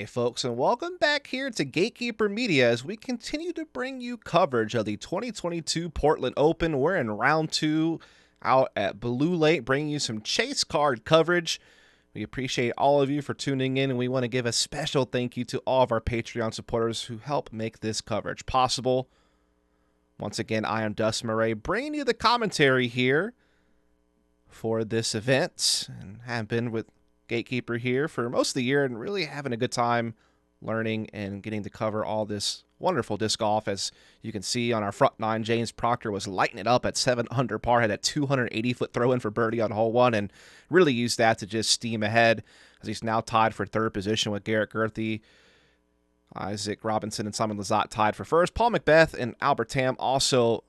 day, folks, and welcome back here to Gatekeeper Media as we continue to bring you coverage of the 2022 Portland Open. We're in round 2 out at Blue Lake, bringing you some chase card coverage. We appreciate all of you for tuning in, and we want to give a special thank you to all of our Patreon supporters who help make this coverage possible. Once again, I am Dustin Mouret, bringing you the commentary here for this event, and have been with Gatekeeper here for most of the year and really having a good time learning and getting to cover all this wonderful disc golf. As you can see on our front nine, James Proctor was lighting it up at 7 under par, had a 280-foot throw-in for birdie on hole 1, and really used that to just steam ahead as he's now tied for third position with Garrett Gerthy. Isaac Robinson and Simon Lizotte tied for first. Paul McBeth and Albert Tamm also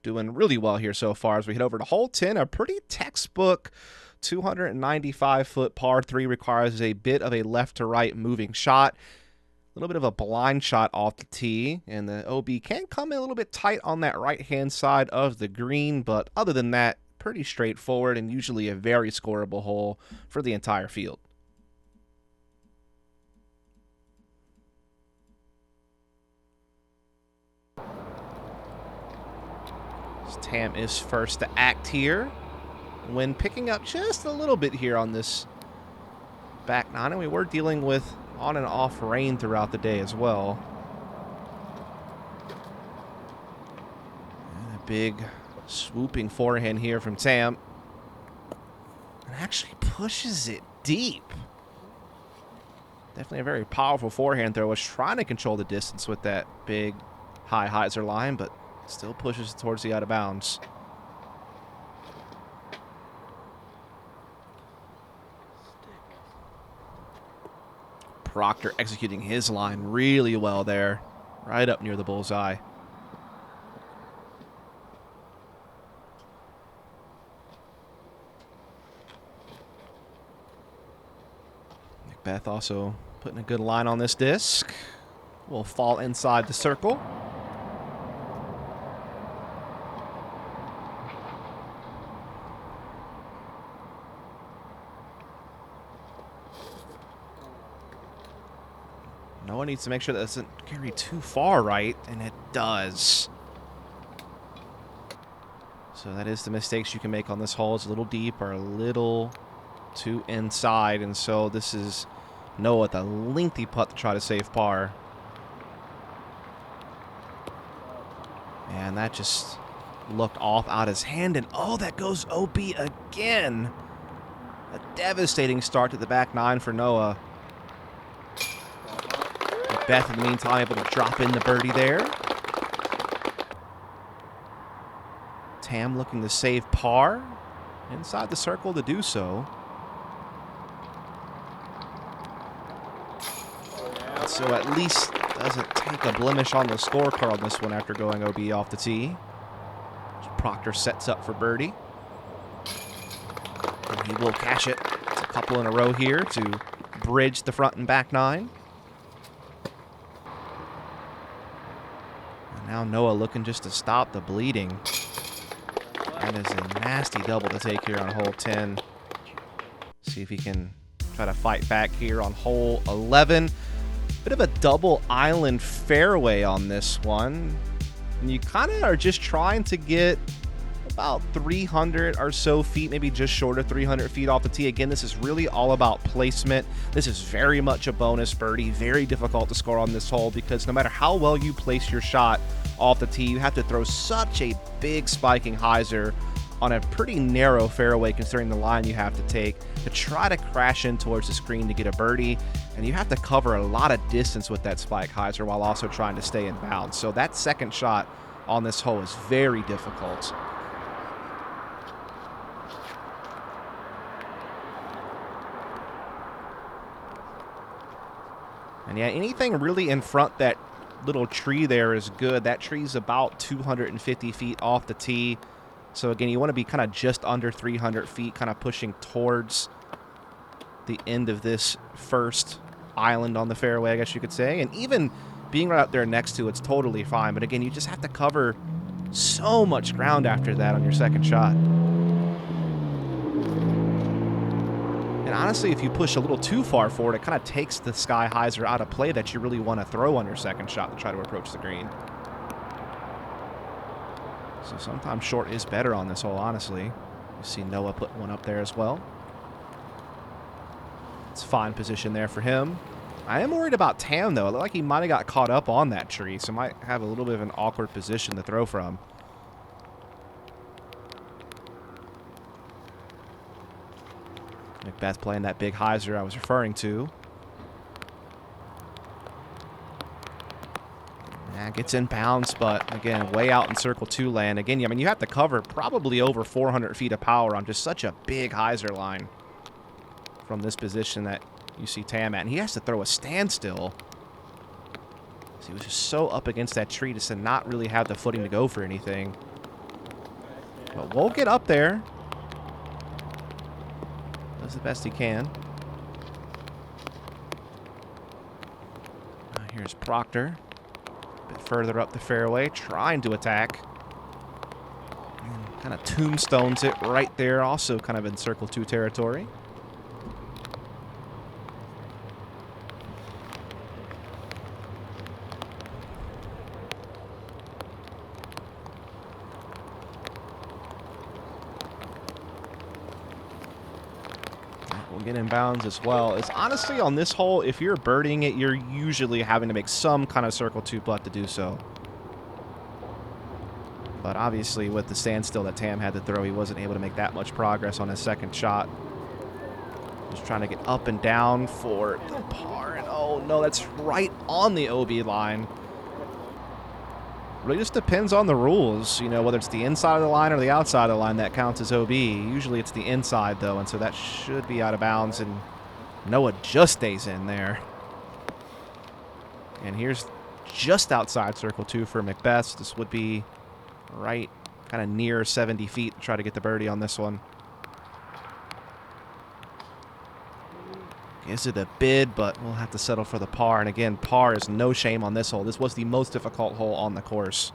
doing really well here so far as we head over to hole 10, a pretty textbook 295-foot par 3 requires a bit of a left-to-right moving shot. A little bit of a blind shot off the tee, and the OB can come in a little bit tight on that right-hand side of the green, but other than that, pretty straightforward and usually a very scoreable hole for the entire field. Tamm is first to act here, when picking up just a little bit here on this back nine, and we were dealing with on and off rain throughout the day as well. And a big swooping forehand here from Tamm, and actually pushes it deep. Definitely a very powerful forehand throw. Was trying to control the distance with that big high hyzer line, but still pushes it towards the out of bounds. Proctor executing his line really well there, right up near the bullseye. McBeth also putting a good line on this disc. Will fall inside the circle. Noah needs to make sure that doesn't carry too far right, and it does. So that is the mistakes you can make on this hole. It's a little deep or a little too inside, and so this is Noah with a lengthy putt to try to save par. And that just looked off out his hand, and oh, that goes OB again. A devastating start to the back nine for Noah. Beth, in the meantime, able to drop in the birdie there. Tamm looking to save par. Inside the circle to do so. And so at least doesn't take a blemish on the scorecard on this one after going OB off the tee. Proctor sets up for birdie. And he will cash it. It's a couple in a row here to bridge the front and back nine. Now Noah looking just to stop the bleeding. That is a nasty double to take here on hole 10. See if he can try to fight back here on hole 11. Bit of a double island fairway on this one. And you kind of are just trying to get about 300 or so feet, maybe just short of 300 feet off the tee. Again, this is really all about placement. This is very much a bonus birdie. Very difficult to score on this hole because no matter how well you place your shot off the tee, you have to throw such a big spiking hyzer on a pretty narrow fairway considering the line you have to take to try to crash in towards the screen to get a birdie. And you have to cover a lot of distance with that spike hyzer while also trying to stay in bounds. So that second shot on this hole is very difficult. And yeah, anything really in front that little tree there is good. That tree's about 250 feet off the tee. So again, you want to be kind of just under 300 feet, kind of pushing towards the end of this first island on the fairway, I guess you could say. And even being right up there next to it's totally fine. But again, you just have to cover so much ground after that on your second shot. And honestly, if you push a little too far forward, it kind of takes the sky hyzer out of play that you really want to throw on your second shot to try to approach the green. So sometimes short is better on this hole, honestly. You see Noah put one up there as well. It's fine position there for him. I am worried about Tamm, though. It looked like he might have got caught up on that tree, so might have a little bit of an awkward position to throw from. McBeth playing that big hyzer I was referring to. Yeah, gets in bounds, but again, way out in circle 2 land. Again, I mean, you have to cover probably over 400 feet of power on just such a big hyzer line from this position that you see Tamm at. And he has to throw a standstill. So he was just so up against that tree just to not really have the footing to go for anything. But we'll get up there. Does the best he can. Here's Proctor. A bit further up the fairway, trying to attack. Kind of tombstones it right there, also kind of in circle 2 territory. We'll get in bounds as well. It's honestly on this hole, if you're birdieing it, you're usually having to make some kind of circle 2 putt to do so. But obviously with the standstill that Tamm had to throw, he wasn't able to make that much progress on his second shot. Just trying to get up and down for the par. And oh no, that's right on the OB line. Really just depends on the rules, you know, whether it's the inside of the line or the outside of the line that counts as OB. Usually it's the inside, though, and so that should be out of bounds, and Noah just stays in there. And here's just outside circle 2 for McBeth. This would be right kind of near 70 feet to try to get the birdie on this one. Is it a bid, but we'll have to settle for the par. And again, par is no shame on this hole. This was the most difficult hole on the course.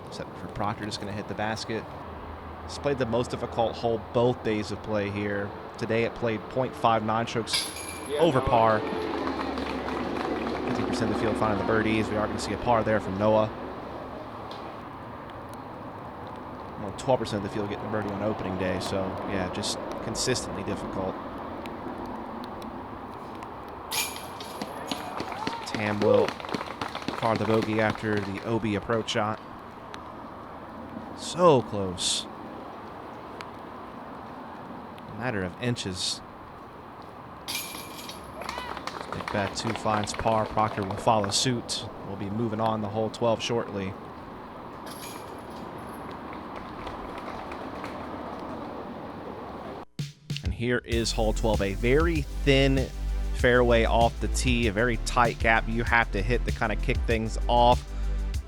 Except for Proctor, just going to hit the basket. It's played the most difficult hole both days of play here. Today it played 0.59 strokes over par. 50% of the field finding the birdies. We are going to see a par there from Noah. 12% of the field getting a birdie on opening day, so yeah, just consistently difficult. Tamm will card the bogey after the OB approach shot. So close. A matter of inches. McBeth 2 finds par. Proctor will follow suit. We'll be moving on the hole 12 shortly. Here is hole 12, a very thin fairway off the tee, a very tight gap you have to hit to kind of kick things off.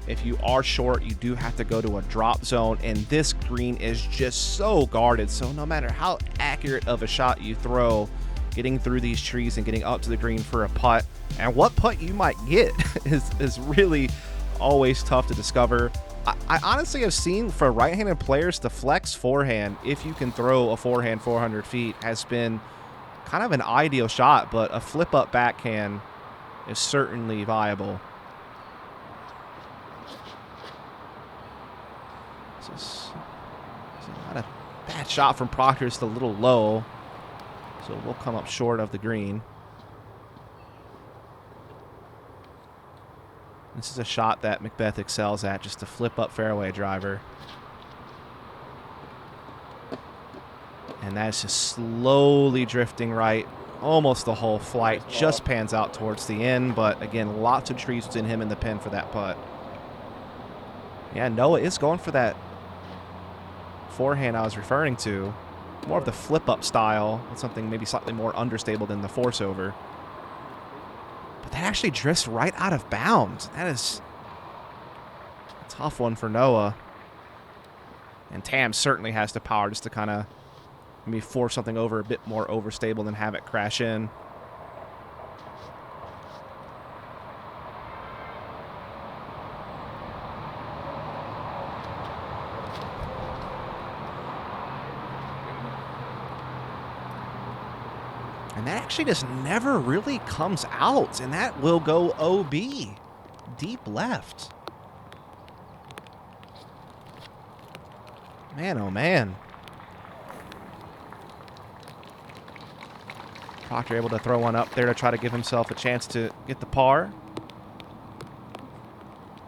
If you are short, you do have to go to a drop zone, and this green is just so guarded, so no matter how accurate of a shot you throw, getting through these trees and getting up to the green for a putt, and what putt you might get is really always tough to discover. I honestly have seen for right-handed players, the flex forehand, if you can throw a forehand 400 feet, has been kind of an ideal shot, but a flip-up backhand is certainly viable. It's not a bad shot from Proctor, just a little low, so we'll come up short of the green. This is a shot that McBeth excels at, just a flip-up fairway driver. And that's just slowly drifting right. Almost the whole flight. Just pans out towards the end, but again, lots of trees within him in the pin for that putt. Yeah, Noah is going for that forehand I was referring to. More of the flip-up style, with something maybe slightly more understable than the force-over. That actually drifts right out of bounds. That is a tough one for Noah. And Tamm certainly has the power just to kind of maybe force something over a bit more overstable than have it crash in. And that actually just never really comes out, and that will go OB. Deep left. Man, oh man. Proctor able to throw one up there to try to give himself a chance to get the par.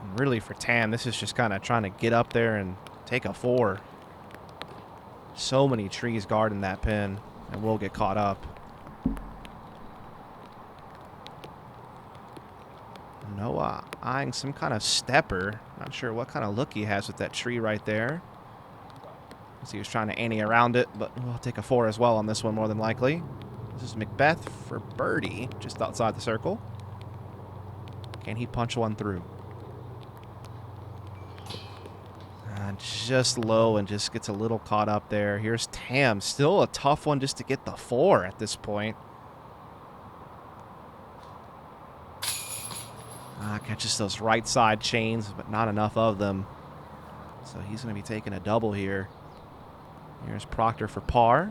And really for Tamm, this is just kind of trying to get up there and take a 4. So many trees guarding that pin, and we'll get caught up. Noah eyeing some kind of stepper. Not sure what kind of look he has with that tree right there. As he was trying to ante around it, but we'll take a 4 as well on this one more than likely. This is McBeth for birdie, just outside the circle. Can he punch one through? Just low and just gets a little caught up there. Here's Tamm. Still a tough one just to get the 4 at this point. Catches those right side chains, but not enough of them. So he's going to be taking a double here. Here's Proctor for par.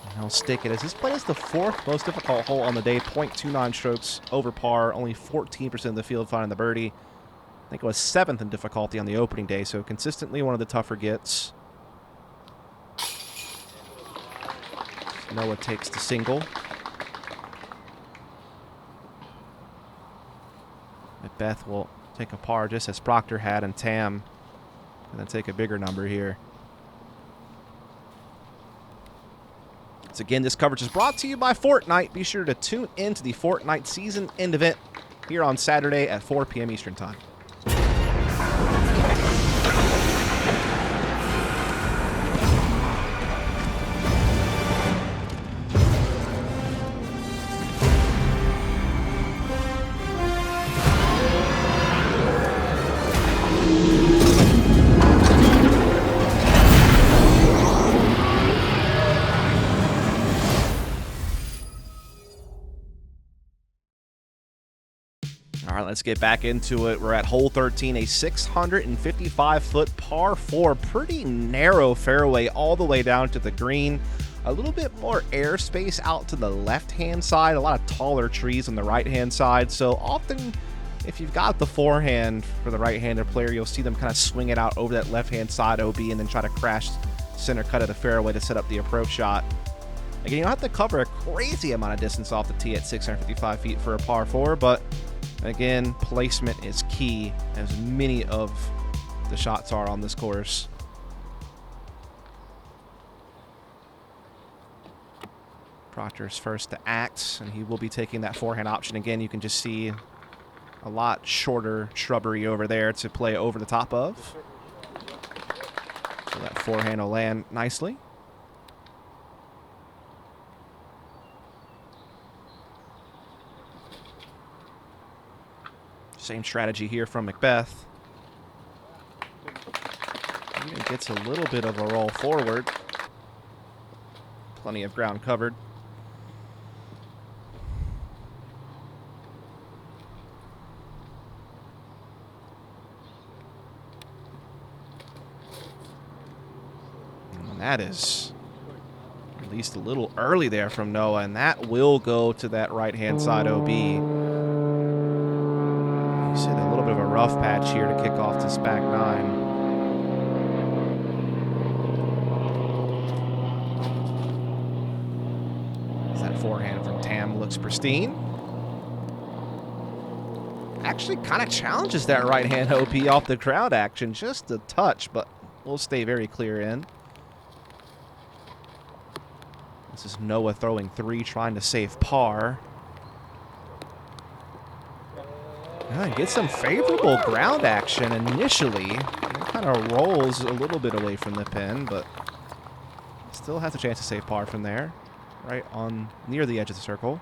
And he'll stick it as this play is the 4th most difficult hole on the day. 0.29 strokes over par. Only 14% of the field finding the birdie. I think it was 7th in difficulty on the opening day, so consistently one of the tougher gets. Noah takes the single. McBeth will take a par just as Proctor had, and Tamm and then take a bigger number here. So again, this coverage is brought to you by Fortnite. Be sure to tune in to the Fortnite season end event here on Saturday at 4 p.m. Eastern Time. All right, let's get back into it. We're at hole 13, a 655-foot par 4. Pretty narrow fairway all the way down to the green. A little bit more airspace out to the left-hand side. A lot of taller trees on the right-hand side. So often, if you've got the forehand for the right-handed player, you'll see them kind of swing it out over that left-hand side OB and then try to crash center cut of the fairway to set up the approach shot. Again, you don't have to cover a crazy amount of distance off the tee at 655 feet for a par 4, but again, placement is key, as many of the shots are on this course. Proctor's first to act, and he will be taking that forehand option. Again, you can just see a lot shorter shrubbery over there to play over the top of. So that forehand will land nicely. Same strategy here from McBeth. Even gets a little bit of a roll forward. Plenty of ground covered. And that is released a little early there from Noah, and that will go to that right-hand side OB. You see a little bit of a rough patch here to kick off this back 9. That forehand from Tamm looks pristine. Actually kind of challenges that right-hand OP off the crowd action just a touch, but we'll stay very clear in. This is Noah throwing 3, trying to save par. Get some favorable ground action initially. It kind of rolls a little bit away from the pin, but still has a chance to save par from there. Right on near the edge of the circle.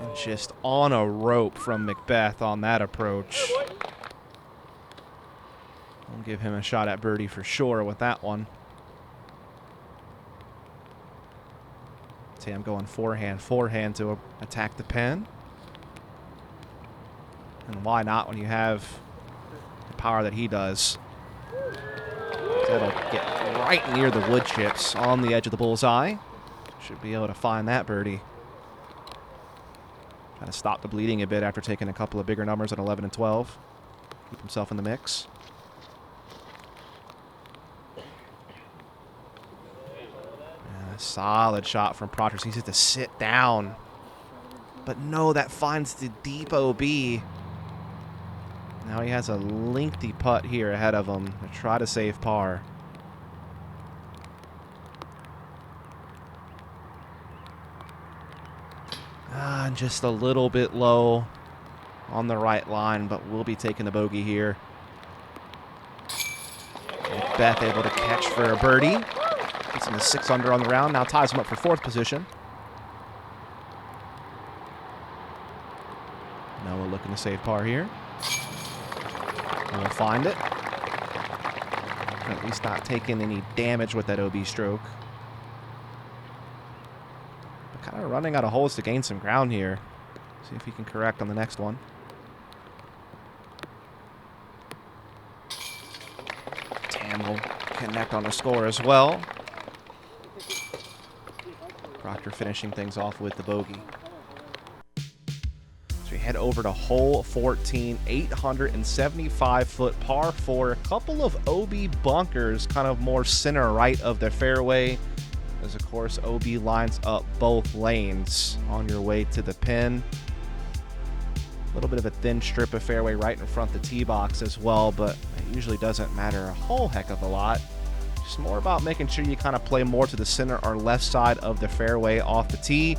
And just on a rope from McBeth on that approach. We'll give him a shot at birdie for sure with that one. Tamm going forehand to attack the pin. And why not when you have the power that he does? That'll get right near the wood chips on the edge of the bullseye. Should be able to find that birdie. Trying to stop the bleeding a bit after taking a couple of bigger numbers at 11 and 12. Keep himself in the mix. Solid shot from Proctor. He needs to sit down. But no, that finds the deep OB. Now he has a lengthy putt here ahead of him to try to save par. Just a little bit low on the right line, but we'll be taking the bogey here. McBeth able to catch for a birdie. Gets him to 6 under on the round. Now ties him up for 4th position. Noah looking to save par here. And we'll find it. At least not taking any damage with that OB stroke. But kind of running out of holes to gain some ground here. See if he can correct on the next one. Tamm will connect on the score as well. Proctor finishing things off with the bogey. So we head over to hole 14, 875-foot par 4. A couple of OB bunkers, kind of more center right of the fairway. As of course, OB lines up both lanes on your way to the pin. A little bit of a thin strip of fairway right in front of the tee box as well, but it usually doesn't matter a whole heck of a lot. Just more about making sure you kind of play more to the center or left side of the fairway off the tee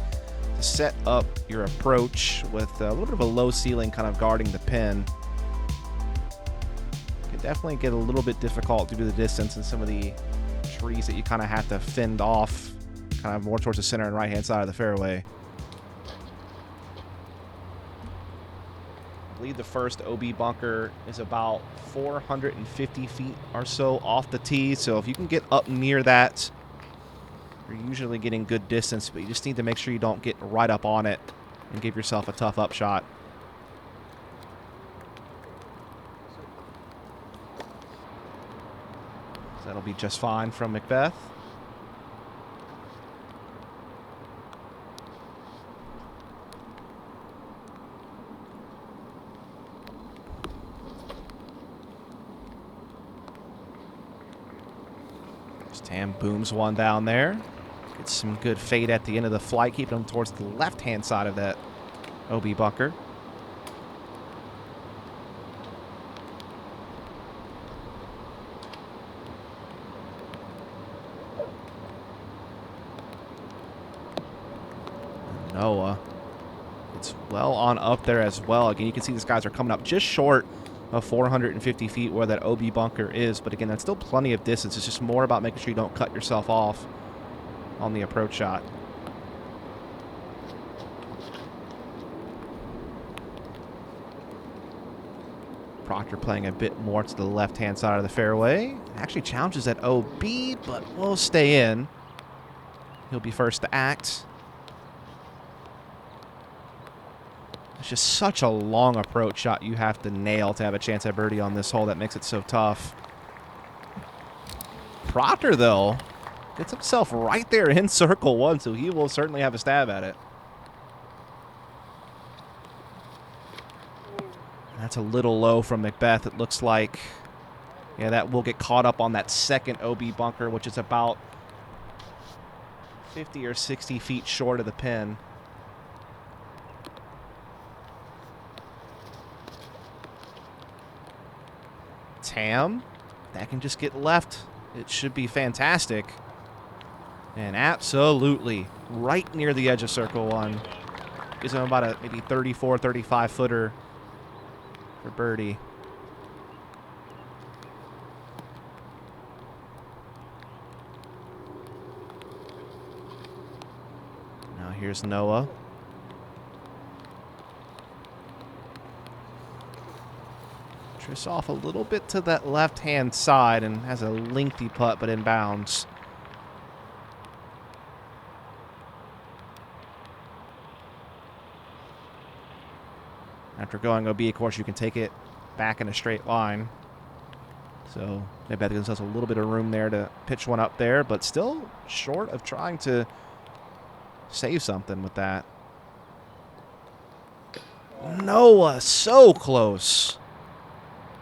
to set up your approach with a little bit of a low ceiling kind of guarding the pin. It can definitely get a little bit difficult due to the distance and some of the trees that you kind of have to fend off kind of more towards the center and right hand side of the fairway. I believe the first OB bunker is about 450 feet or so off the tee, so if you can get up near that, you're usually getting good distance, but you just need to make sure you don't get right up on it and give yourself a tough up shot. So that'll be just fine from McBeth. Tamm booms one down there. Gets some good fade at the end of the flight, keeping him towards the left-hand side of that OB bunker. Noah, it's well on up there as well. Again, you can see these guys are coming up just short of 450 feet where that OB bunker is. But again, that's still plenty of distance. It's just more about making sure you don't cut yourself off on the approach shot. Proctor playing a bit more to the left-hand side of the fairway. Actually challenges that OB, but will stay in. He'll be first to act. It's just such a long approach shot you have to nail to have a chance at birdie on this hole. That makes it so tough. Proctor, though, gets himself right there in circle one, so he will certainly have a stab at it. That's a little low from McBeth, it looks like. Yeah, that will get caught up on that second OB bunker, which is about 50 or 60 feet short of the pin. Tamm, that can just get left. It should be fantastic. And absolutely right near the edge of circle one. Gives him about a maybe 34, 35 footer for birdie. Now here's Noah. Drifts off a little bit to that left-hand side and has a lengthy putt, but inbounds. After going OB, of course, you can take it back in a straight line. So McBeth gives us a little bit of room there to pitch one up there, but still short of trying to save something with that. Noah, so close.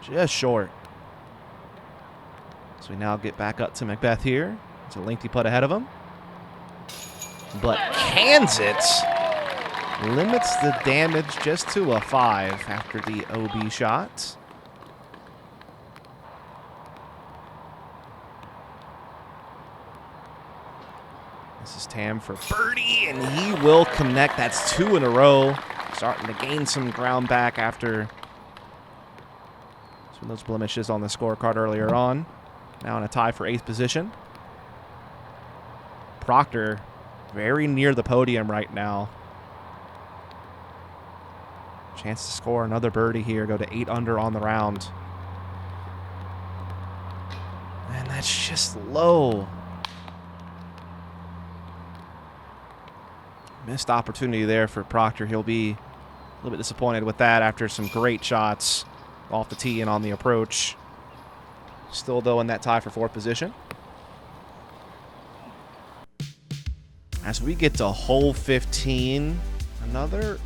Just short. So we now get back up to McBeth here. It's a lengthy putt ahead of him. But cans it. Limits the damage just to a 5 after the OB shot. This is Tamm for birdie, and he will connect. That's 2 in a row. Starting to gain some ground back after some of those blemishes on the scorecard earlier on. Now in a tie for 8th position. Proctor very near the podium right now. Chance to score another birdie here, go to 8 under on the round. And that's just low. Missed opportunity there for Proctor. He'll be a little bit disappointed with that after some great shots off the tee and on the approach. Still, though, in that tie for 4th position. As we get to hole 15, another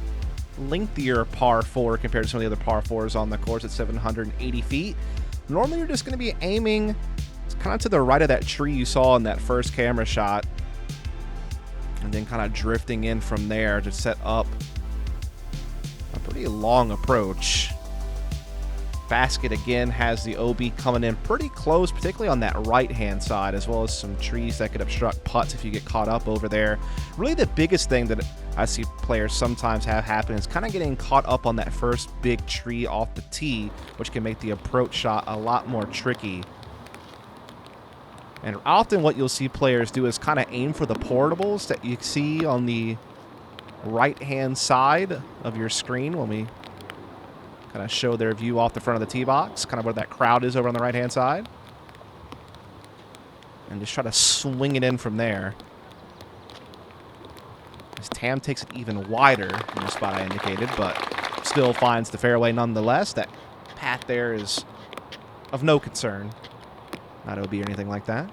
lengthier par 4 compared to some of the other par 4s on the course at 780 feet. Normally, you're just going to be aiming kind of to the right of that tree you saw in that first camera shot, and then kind of drifting in from there to set up a pretty long approach. Basket again has the OB coming in pretty close, particularly on that right-hand side, as well as some trees that could obstruct putts if you get caught up over there. Really the biggest thing that I see players sometimes have happen is kind of getting caught up on that first big tree off the tee, which can make the approach shot a lot more tricky. And often what you'll see players do is kind of aim for the portables that you see on the right-hand side of your screen when we kind of show their view off the front of the tee box, kind of where that crowd is over on the right-hand side. And just try to swing it in from there. As Tamm takes it even wider in the spot I indicated, but still finds the fairway nonetheless. That path there is of no concern. Not OB or anything like that.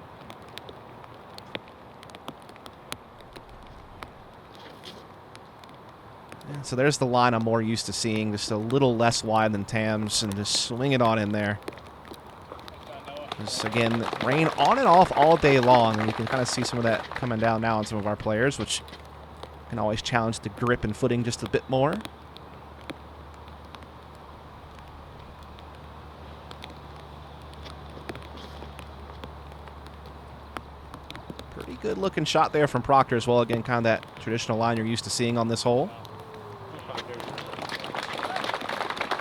Yeah, so there's the line I'm more used to seeing, just a little less wide than Tamm's, and just swing it on in there. Just, again, rain on and off all day long, and you can kind of see some of that coming down now on some of our players, which can always challenge the grip and footing just a bit more. Pretty good looking shot there from Proctor as well. Again, kind of that traditional line you're used to seeing on this hole.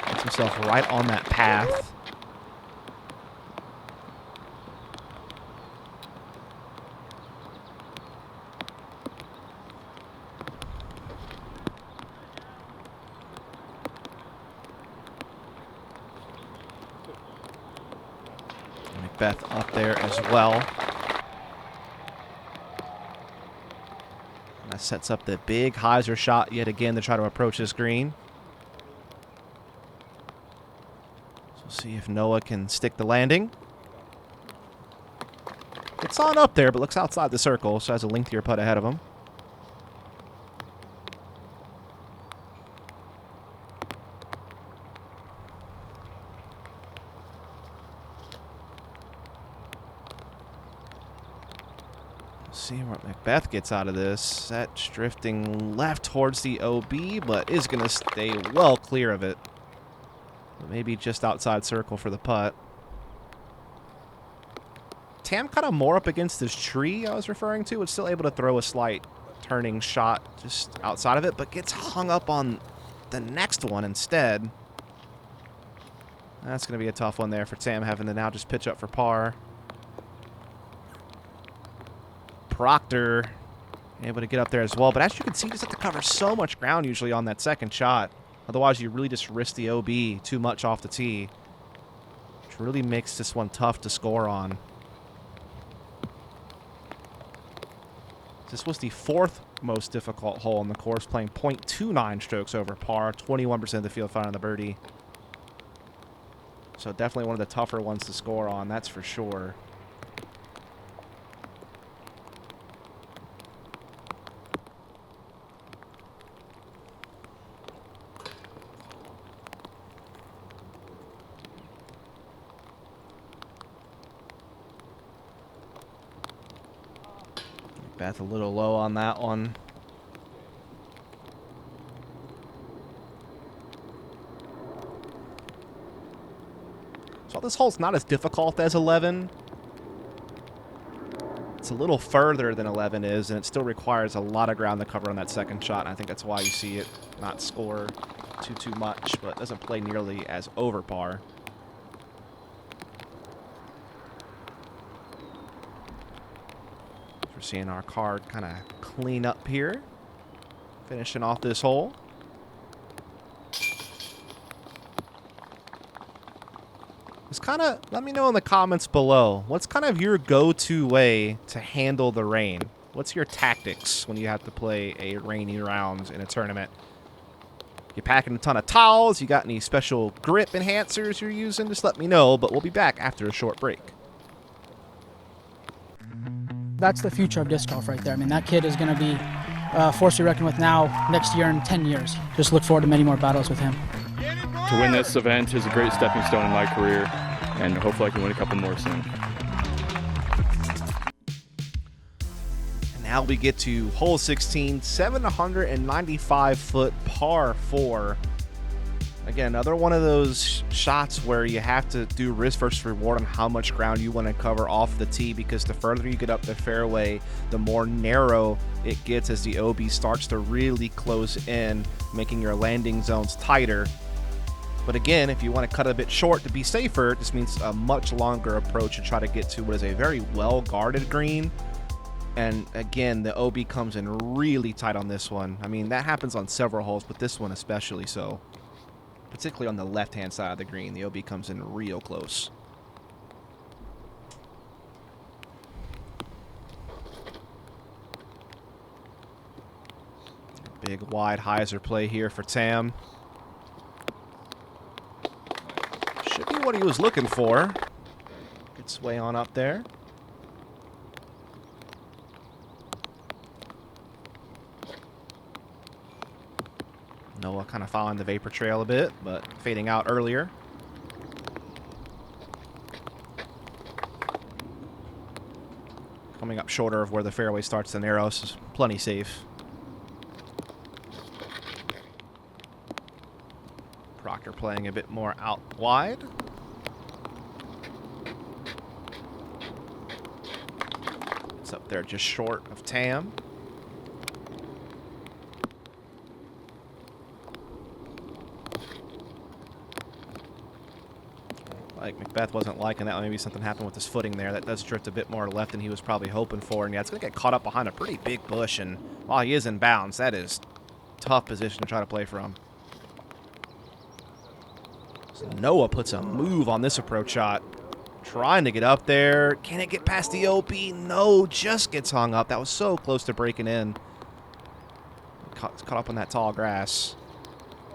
Gets himself right on that path. McBeth up there as well. And that sets up the big hyzer shot yet again to try to approach this green. So we'll see if Noah can stick the landing. It's on up there, but looks outside the circle, so has a lengthier putt ahead of him. See what McBeth gets out of this. That's drifting left towards the OB, but is going to stay well clear of it. But maybe just outside circle for the putt. Tamm kind of more up against this tree I was referring to. Was still able to throw a slight turning shot just outside of it, but gets hung up on the next one instead. That's going to be a tough one there for Tamm, having to now just pitch up for par. Proctor able to get up there as well, but as you can see, just have to cover so much ground usually on that second shot. Otherwise, you really just risk the OB too much off the tee, which really makes this one tough to score on. This was the 4th most difficult hole in the course, playing .29 strokes over par, 21% of the field finding the birdie. So definitely one of the tougher ones to score on, that's for sure. McBeth a little low on that one. So this hole's not as difficult as 11. It's a little further than 11 is, and it still requires a lot of ground to cover on that second shot, and I think that's why you see it not score too much, but it doesn't play nearly as over par. We're seeing our card kind of clean up here, finishing off this hole. It's kind of, let me know in the comments below, what's kind of your go-to way to handle the rain? What's your tactics when you have to play a rainy round in a tournament? You packing a ton of towels? You got any special grip enhancers you're using? Just let me know, but we'll be back after a short break. That's the future of disc golf right there. I mean, that kid is going to be a force to reckon with now, next year, in 10 years. Just look forward to many more battles with him. To win this event is a great stepping stone in my career, and hopefully I can win a couple more soon. And now we get to hole 16, 795-foot par 4. Again, another one of those shots where you have to do risk versus reward on how much ground you want to cover off the tee, because the further you get up the fairway, the more narrow it gets as the OB starts to really close in, making your landing zones tighter. But again, if you want to cut a bit short to be safer, this means a much longer approach to try to get to what is a very well-guarded green. And again, the OB comes in really tight on this one. I mean, that happens on several holes, but this one especially so. Particularly on the left-hand side of the green, the OB comes in real close. Big wide hyzer play here for Tamm. Should be what he was looking for. Gets way on up there. Noah kind of following the vapor trail a bit, but fading out earlier. Coming up shorter of where the fairway starts to narrow, so plenty safe. Proctor playing a bit more out wide. It's up there just short of Tamm. Like McBeth wasn't liking that. Maybe something happened with his footing there. That does drift a bit more left than he was probably hoping for. And yeah, it's going to get caught up behind a pretty big bush. And while he is in bounds, that is a tough position to try to play from. So Noah puts a move on this approach shot. Trying to get up there. Can it get past the OB? No, just gets hung up. That was so close to breaking in. Caught up on that tall grass.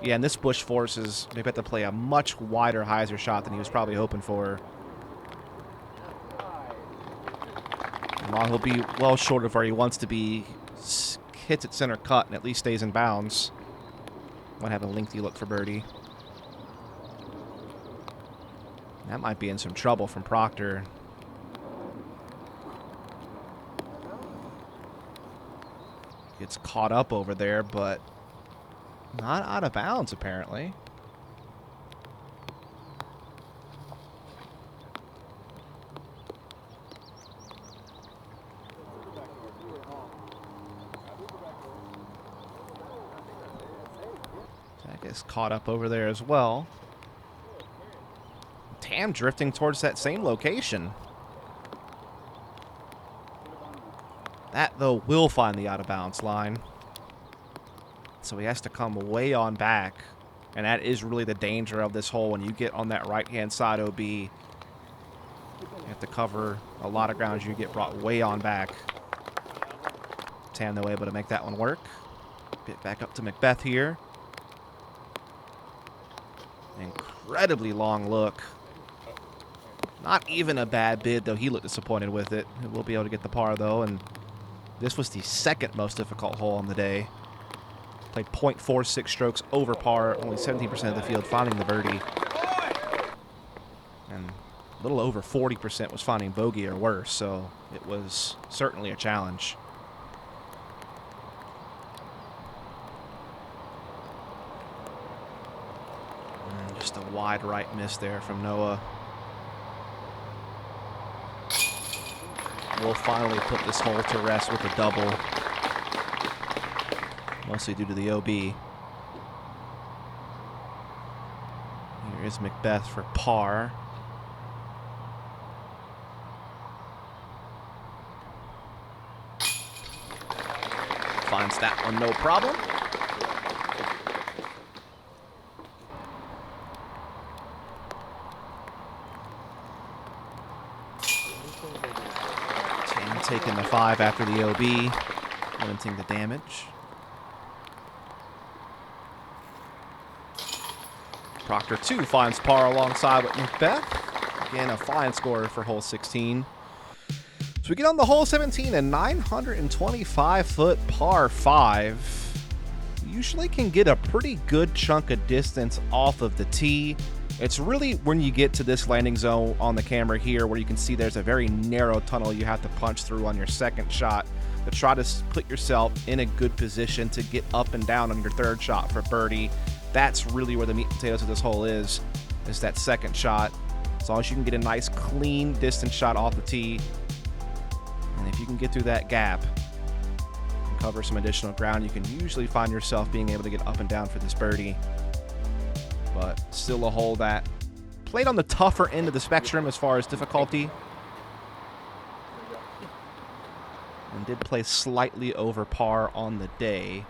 Yeah, and this bush forces McBeth to play a much wider hyzer shot than he was probably hoping for. And while he'll be well short of where he wants to be, hits it center cut and at least stays in bounds. Might have a lengthy look for birdie. That might be in some trouble from Proctor. Gets caught up over there, but not out of bounds, apparently. That gets caught up over there as well. Tamm drifting towards that same location. That, though, will find the out-of-bounds line. So he has to come way on back. And that is really the danger of this hole. When you get on that right-hand side OB, you have to cover a lot of ground. You get brought way on back. Tamm, though, able to make that one work. Bit back up to McBeth here. Incredibly long look. Not even a bad bid, though. He looked disappointed with it. We'll be able to get the par, though, and this was the second most difficult hole on the day. Played .46 strokes over par, only 17% of the field finding the birdie. And a little over 40% was finding bogey or worse, so it was certainly a challenge. And just a wide right miss there from Noah. We'll finally put this hole to rest with a double. Mostly due to the OB. Here is McBeth for par. Finds that one no problem. Tamm taking the 5 after the OB, limiting the damage. Proctor 2 finds par alongside with McBeth. Again, a fine score for hole 16. So we get on the hole 17, a 925-foot par 5. Usually can get a pretty good chunk of distance off of the tee. It's really when you get to this landing zone on the camera here where you can see there's a very narrow tunnel you have to punch through on your second shot to try to put yourself in a good position to get up and down on your third shot for birdie. That's really where the meat and potatoes of this hole is that second shot. As long as you can get a nice, clean distance shot off the tee, and if you can get through that gap and cover some additional ground, you can usually find yourself being able to get up and down for this birdie. But still a hole that played on the tougher end of the spectrum as far as difficulty, and did play slightly over par on the day.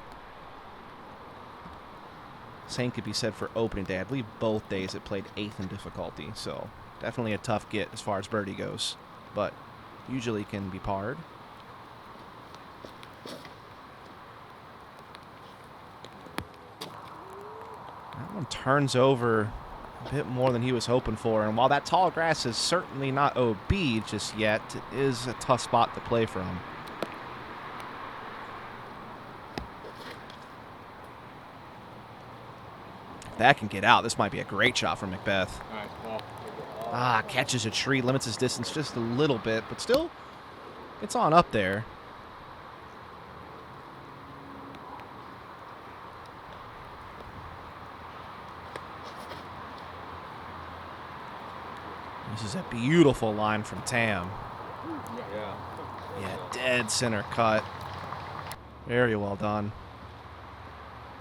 Same could be said for opening day. I believe both days it played 8th in difficulty, so definitely a tough get as far as birdie goes, but usually can be parred. That one turns over a bit more than he was hoping for, and while that tall grass is certainly not OB just yet, it is a tough spot to play from. That can get out. This might be a great shot from McBeth. Catches a tree, limits his distance just a little bit, but still, it's on up there. This is a beautiful line from Tamm. Yeah, dead center cut. Very well done.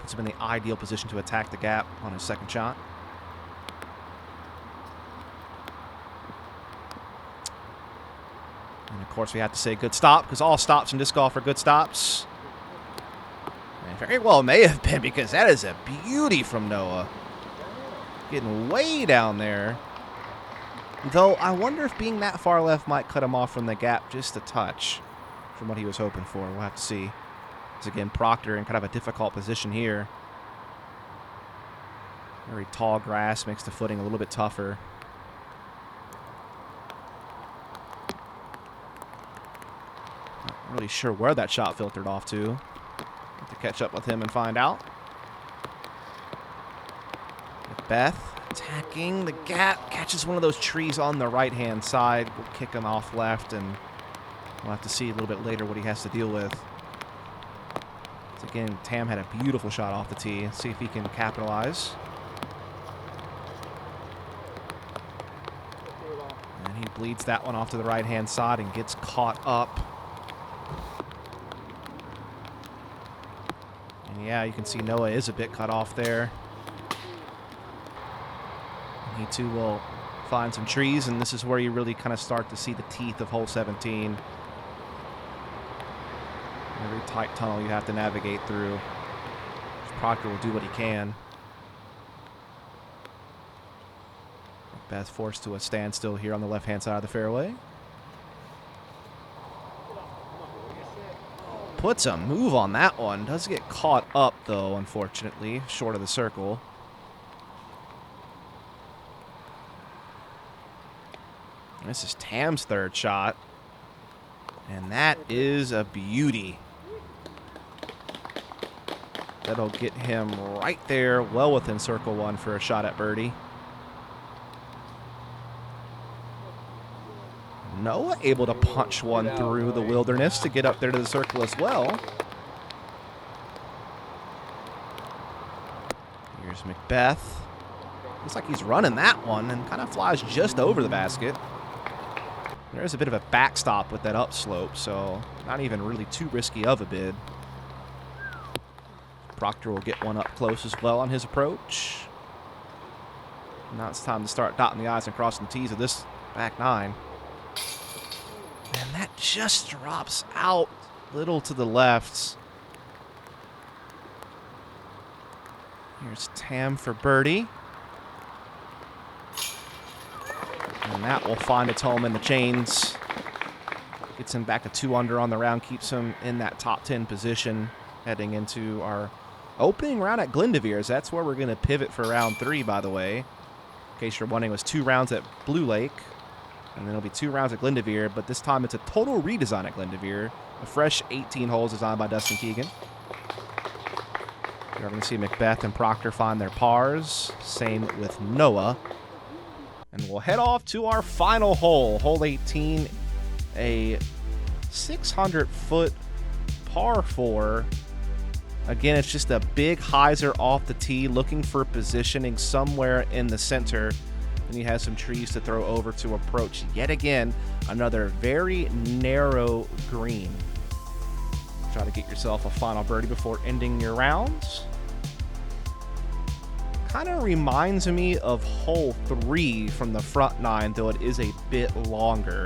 Puts him in the ideal position to attack the gap on his second shot. And of course we have to say good stop, because all stops in disc golf are good stops. And very well may have been, because that is a beauty from Noah. Getting way down there. Though I wonder if being that far left might cut him off from the gap just a touch from what he was hoping for. We'll have to see. Again, Proctor in kind of a difficult position here. Very tall grass makes the footing a little bit tougher. Not really sure where that shot filtered off to. Have to catch up with him and find out. McBeth attacking the gap, catches one of those trees on the right-hand side. We'll kick him off left, and we'll have to see a little bit later what he has to deal with. Again, Tamm had a beautiful shot off the tee. Let's see if he can capitalize. And he bleeds that one off to the right-hand side and gets caught up. And yeah, you can see Noah is a bit cut off there. And he too will find some trees, and this is where you really kind of start to see the teeth of hole 17. Very tight tunnel you have to navigate through. Proctor will do what he can. McBeth forced to a standstill here on the left-hand side of the fairway. puts a move on that one. Does get caught up, though, unfortunately, short of the circle. This is Tamm's third shot. And that is a beauty. That'll get him right there, well within circle one for a shot at birdie. Noah able to punch one through the wilderness to get up there to the circle as well. Here's McBeth. Looks like he's running that one and kind of flies just over the basket. There's a bit of a backstop with that upslope, so not even really too risky of a bid. Proctor will get one up close as well on his approach. Now it's time to start dotting the I's and crossing the T's of this back nine. And that just drops out a little to the left. Here's Tamm for birdie. And that will find its home in the chains. Gets him back to 2 under on the round, keeps him in that top 10 position heading into our opening round at Glendoveers. That's where we're going to pivot for round 3, by the way. In case you're wondering, it was 2 rounds at Blue Lake. And then it'll be 2 rounds at Glendoveer, but this time it's a total redesign at Glendoveer. A fresh 18 holes designed by Dustin Keegan. You're going to see McBeth and Proctor find their pars. Same with Noah. And we'll head off to our final hole, hole 18, a 600-foot par 4. Again, it's just a big hyzer off the tee, looking for positioning somewhere in the center. And he has some trees to throw over to approach yet again another very narrow green. Try to get yourself a final birdie before ending your rounds. Kind of reminds me of hole 3 from the front nine, though it is a bit longer,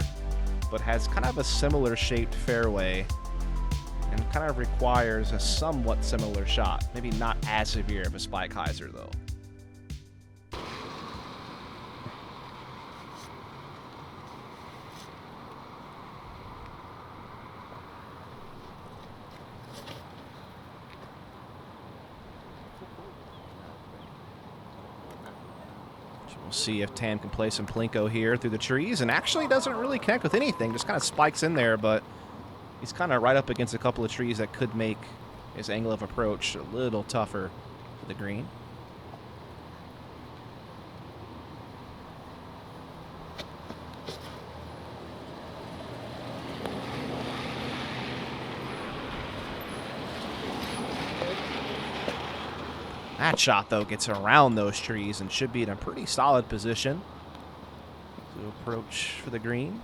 but has kind of a similar shaped fairway and kind of requires a somewhat similar shot. Maybe not as severe of a spike hyzer, though. We'll see if Tamm can play some Plinko here through the trees, and actually doesn't really connect with anything, just kind of spikes in there, but he's kind of right up against a couple of trees that could make his angle of approach a little tougher for the green. That shot, though, gets around those trees and should be in a pretty solid position to approach for the green.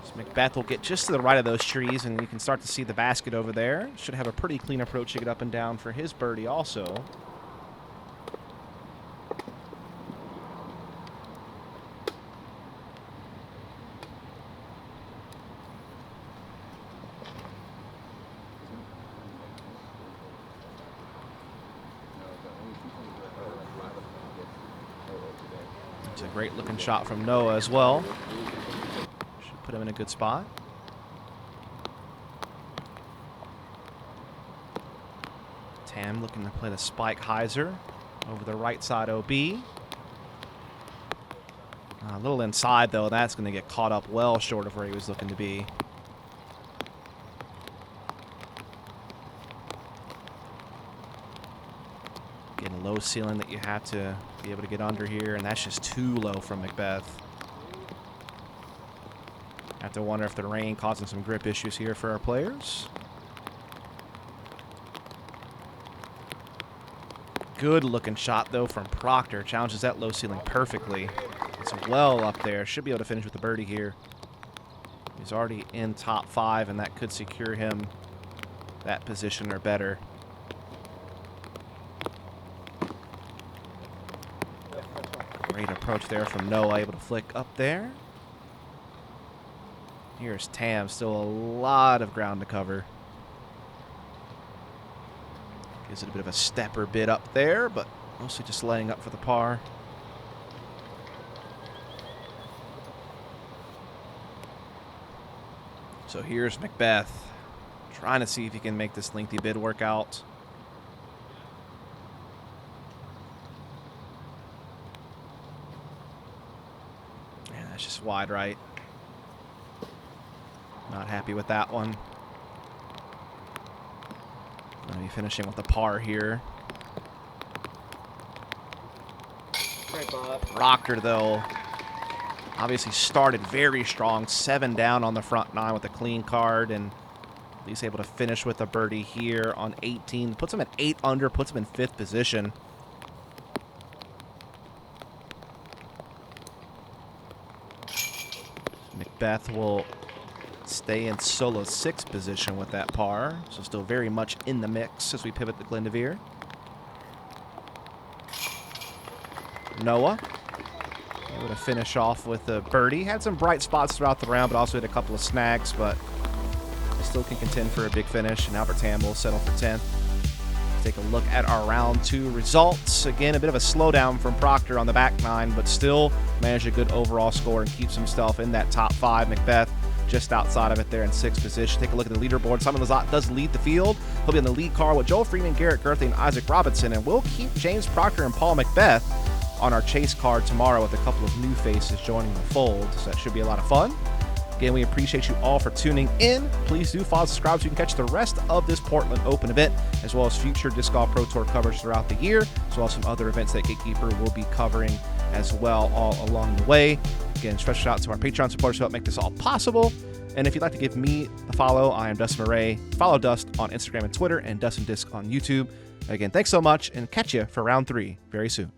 So McBeth will get just to the right of those trees, and you can start to see the basket over there. Should have a pretty clean approach to get up and down for his birdie also. It's a great looking shot from Noah as well. Should put him in a good spot. Tamm looking to play the spike hyzer over the right side OB. A little inside, though. That's going to get caught up well short of where he was looking to be. Getting a low ceiling that you have to be able to get under here, and that's just too low from McBeth. Have to wonder if the rain causing some grip issues here for our players. Good looking shot, though, from Proctor. Challenges that low ceiling perfectly. It's well up there. Should be able to finish with the birdie here. He's already in top 5, and that could secure him that position or better. Great approach there from Noah, able to flick up there. Here's Tamm, still a lot of ground to cover. Gives it a bit of a stepper bit up there, but mostly just laying up for the par. So here's McBeth trying to see if he can make this lengthy bid work out. And that's just wide right. Not happy with that one. Going to be finishing with a par here. Proctor, though, obviously started very strong. 7 down on the front 9 with a clean card, and at least able to finish with a birdie here on 18. Puts him at 8 under, puts him in 5th position. McBeth will stay in solo 6th position with that par, so still very much in the mix as we pivot to Glendoveer. Noah able to finish off with a birdie. Had some bright spots throughout the round, but also had a couple of snags, but still can contend for a big finish. And Albert Tamm will settle for 10th. Take a look at our round 2 results. Again, a bit of a slowdown from Proctor on the back 9, but still managed a good overall score and keeps himself in that top 5. McBeth just outside of it there in 6th position. Take a look at the leaderboard. Simon Lizotte does lead the field. He'll be in the lead car with Joel Freeman, Garrett Gerthy, and Isaac Robinson, and we'll keep James Proctor and Paul McBeth on our chase card tomorrow with a couple of new faces joining the fold, so that should be a lot of fun. Again, we appreciate you all for tuning in. Please do follow, subscribe so you can catch the rest of this Portland Open event, as well as future Disc Golf Pro Tour coverage throughout the year, as well as some other events that Gatekeeper will be covering as well all along the way. Again, special shout out to our Patreon supporters who help make this all possible. And if you'd like to give me a follow, I am Dustin Mouret. Follow Dust on Instagram and Twitter, and Dustin Disc on YouTube. Again, thanks so much, and catch you for round 3 very soon.